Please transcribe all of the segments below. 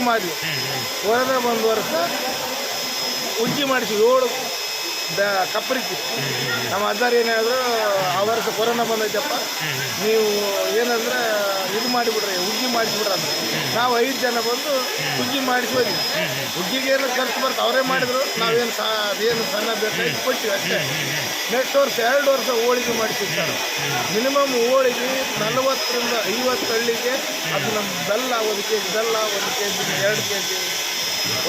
ಮಾದ್ವಿ. Corona ಒಂದು ವರ್ಷ ಉಜ್ಜಿ ಮಾಡಿಸಿ 7 ಕಪ್ಪರಿಕಿ. ನಮ್ಮ ಅಜ್ಜಾರು ಏನು ಹೇಳಿದ್ರು, ಆ ವರ್ಷ ಕೊರೋನಾ ಬಂದೈತಪ್ಪ, ನೀವು ಏನಂದ್ರೆ ಇದು ಮಾಡಿಬಿಡ್ರಿ, ಉಜ್ಜಿ ಮಾಡಿಸ್ಬಿಡ್ರಿ ಅಂದ್ರೆ ನಾವು 5 ಜನ ಬಂದು ಉಜ್ಜಿ ಮಾಡಿಸ್ಬೋದಿ. ಉಜ್ಜಿಗೆ ಏನು ಖರ್ಚು ಬರ್ತದೆ, ಅವರೇ ಮಾಡಿದ್ರು, ನಾವೇನು ಅದೇನು ಸಣ್ಣ ಬೇಕಾಗಿ ಕೊಟ್ಟಿವಿ ಅಷ್ಟೇ. ನೆಕ್ಸ್ಟ್ ವರ್ಷ 2 ವರ್ಷ ಹೋಳಿಗೆ ಮಾಡಿಸಿರ್ತಾರೆ. ಮಿನಿಮಮ್ ಹೋಳಿಗೆ 40ರಿಂದ 50 ಹಳ್ಳಿಗೆ. ಅದು ನಮ್ಮ ಬೆಲ್ಲ 1 ಕೆಜಿ ಬೆಲ್ಲ, 1 ಕೆಜಿ 2 ಕೆಜಿ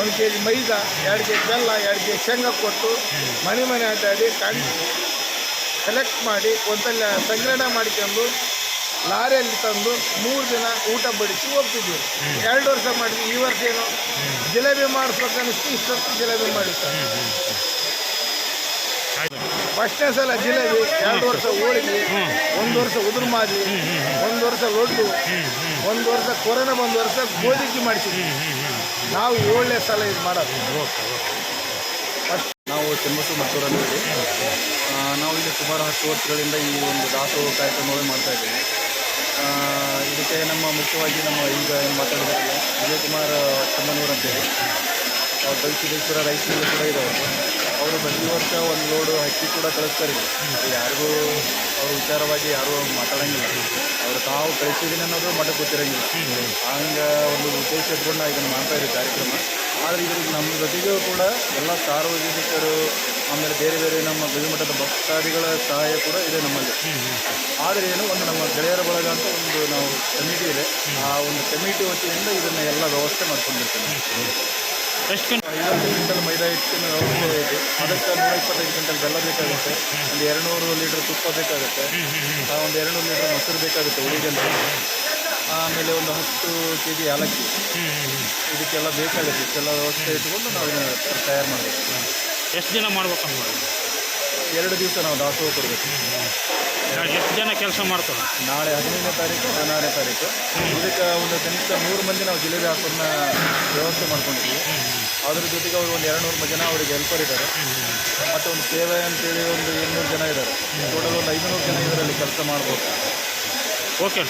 1 ಕೆಜಿ ಮೈದಾ, 2 ಕೆಜಿ ಬೆಲ್ಲ, 2 ಕೆಜಿ ಶೇಂಗಾ ಕೊಟ್ಟು ಮನೆ ಅಡ್ಡಾಡಿ ಕಲೆಕ್ಟ್ ಮಾಡಿ ಒಂದಲ್ಲ ಸಂಗ್ರಹಣೆ ಮಾಡ್ಕೊಂಡು ಲಾರಿಯಲ್ಲಿ ತಂದು 3 ದಿನ ಊಟ ಬಡಿಸಿ ಹೋಗ್ತಿದ್ವಿ. 2 ವರ್ಷ ಮಾಡಿದ್ವಿ. ಈ ವರ್ಷ ಏನು ಜಿಲೇಬಿ ಮಾಡಿಸ್ಬೇಕನ್ನಿಸ್ತು, ಇಷ್ಟೊತ್ತು ಜಿಲೇಬಿ ಮಾಡಿಸ್ತಾರೆ. ಫಸ್ಟ್ನೇ ಸಲ ಜಿಲೇಬಿ, 2 ವರ್ಷ ಹೋಳಿಗೆ, 1 ವರ್ಷ ಉದುರು ಮಾದಿ, 1 ವರ್ಷ ಲಡ್ಡು, 1 ವರ್ಷ ಕೊರೋನಾ, 1 ವರ್ಷ ಗೋಧಿಗೆ ಮಾಡಿಸಿದ್ವಿ. ನಾವು 7ನೇ ಸಲ ಇದು ಮಾಡೋದು. ನಾವು ಚೆನ್ನಬಸವ ಮತ್ತೂರಲ್ಲಿ ನಾವು ಇಲ್ಲಿ ಸುಮಾರು 10 ವರ್ಷಗಳಿಂದ ಈ ಒಂದು ದಾಸೋಹ ಕಾರ್ಯಕ್ರಮಗಳು ಮಾಡ್ತಾಯಿದ್ದೀವಿ. ಇದಕ್ಕೆ ನಮ್ಮ ಮುಖ್ಯವಾಗಿ ನಮ್ಮ ಈಗ ಏನು ಮಾತಾಡಿದ್ದಾರೆ ವಿಜಯಕುಮಾರ್ ಚೆಮ್ಮನೂರು ಅಂತೇಳಿ, ಬೈಸಿದ್ದೇಶ್ವರ ರೈಸ್ ಮಿಲ್ ಕೂಡ ಇದೆ. ಅವರು ಪ್ರತಿ ವರ್ಷ 1 ಲೋಡು ಅಕ್ಕಿ ಕೂಡ ಕಳಿಸ್ತಾರೆ. ಯಾರಿಗೂ ಅವ್ರ ವಿಚಾರವಾಗಿ ಯಾರೂ ಮಾತಾಡೋಂಗಿಲ್ಲ. ಅವರು ತಾವು ಕಳಿಸಿದ್ದೀನಿ ಅನ್ನೋದು ಮಠಕ್ಕೆ ಗೊತ್ತಿರೋಂಗಿಲ್ಲ. ಹಂಗೆ ಒಂದು ಉದ್ದೇಶ ಇಟ್ಕೊಂಡು ಇದನ್ನು ಮಾಡ್ತಾಯಿದ್ದೀವಿ ಕಾರ್ಯಕ್ರಮ. ಆದರೆ ಇದ್ರಿಗೆ ನಮ್ಮ ಜೊತೆಗೂ ಕೂಡ ಎಲ್ಲ ಸಾರ್ವಜನಿಕರು, ಆಮೇಲೆ ಬೇರೆ ಬೇರೆ ನಮ್ಮ ಗವಿಮಠದ ಭಕ್ತಾದಿಗಳ ಸಹಾಯ ಕೂಡ ಇದೆ ನಮ್ಮಲ್ಲಿ. ಆದರೆ ಏನು ಒಂದು ನಮ್ಮ ಗೆಳೆಯರ ಬಳಗ ಅಂತ ಒಂದು ನಾವು ಕಮಿಟಿ ಇದೆ. ಆ ಒಂದು ಕಮಿಟಿ ವತಿಯಿಂದ ಇದನ್ನು ಎಲ್ಲ ವ್ಯವಸ್ಥೆ ಮಾಡ್ಕೊಂಡಿರ್ತೀವಿ. 50 ಕ್ವಿಂಟಲ್ ಮೈದಾ ಹಿಟ್ಟಿನ ವ್ಯವಸ್ಥೆ ಇದೆ. ಅದಕ್ಕೆ 125 ಕ್ವಿಂಟಲ್ ಬೆಲ್ಲ ಬೇಕಾಗುತ್ತೆ. ಒಂದು 200 ಲೀಟ್ರ್ ತುಪ್ಪ ಬೇಕಾಗುತ್ತೆ. ಒಂದು 200 ಲೀಟ್ರ್ ಮೊಸರು ಬೇಕಾಗುತ್ತೆ ಉಳಿಗೆಲ್ಲ. ಆಮೇಲೆ ಒಂದು 10 kg ಏಲಕ್ಕಿ, ಇದಕ್ಕೆಲ್ಲ ಬೇಕಾಗುತ್ತೆ. ಇಷ್ಟೆಲ್ಲ ವ್ಯವಸ್ಥೆ ಇಟ್ಕೊಂಡು ನಾವು ತಯಾರು ಮಾಡಬೇಕು. ಎಷ್ಟು ದಿನ ಮಾಡ್ಬೇಕು ನೋಡಿ? 2 ದಿವಸ ನಾವು ದಾಸೋಹ ಕೊಡಬೇಕು. ಎಷ್ಟು ಜನ ಕೆಲಸ ಮಾಡ್ತಾರೆ? ನಾಳೆ 15ನೇ ತಾರೀಕು, 16ನೇ ತಾರೀಕು. ಇದಕ್ಕೆ ಒಂದು ಕನಿಷ್ಠ 100 ಮಂದಿ ನಾವು ಜಿಲೇಬಿ ಹಾಕೋದನ್ನ ವ್ಯವಸ್ಥೆ ಮಾಡ್ಕೊಂಡಿದ್ದೀವಿ. ಅದ್ರ ಜೊತೆಗೆ ಅವರು ಒಂದು 200 ಜನ ಅವರಿಗೆ ಹೆಲ್ಪರ್ ಇದ್ದಾರೆ. ಮತ್ತು ಒಂದು ಸೇವೆ ಅಂತೇಳಿ ಒಂದು 800 ಜನ ಇದ್ದಾರೆ. ಟೋಟಲ್ ಒಂದು 500 ಜನ ಇದರಲ್ಲಿ ಕೆಲಸ ಮಾಡ್ಬೋದು. ಓಕೆ.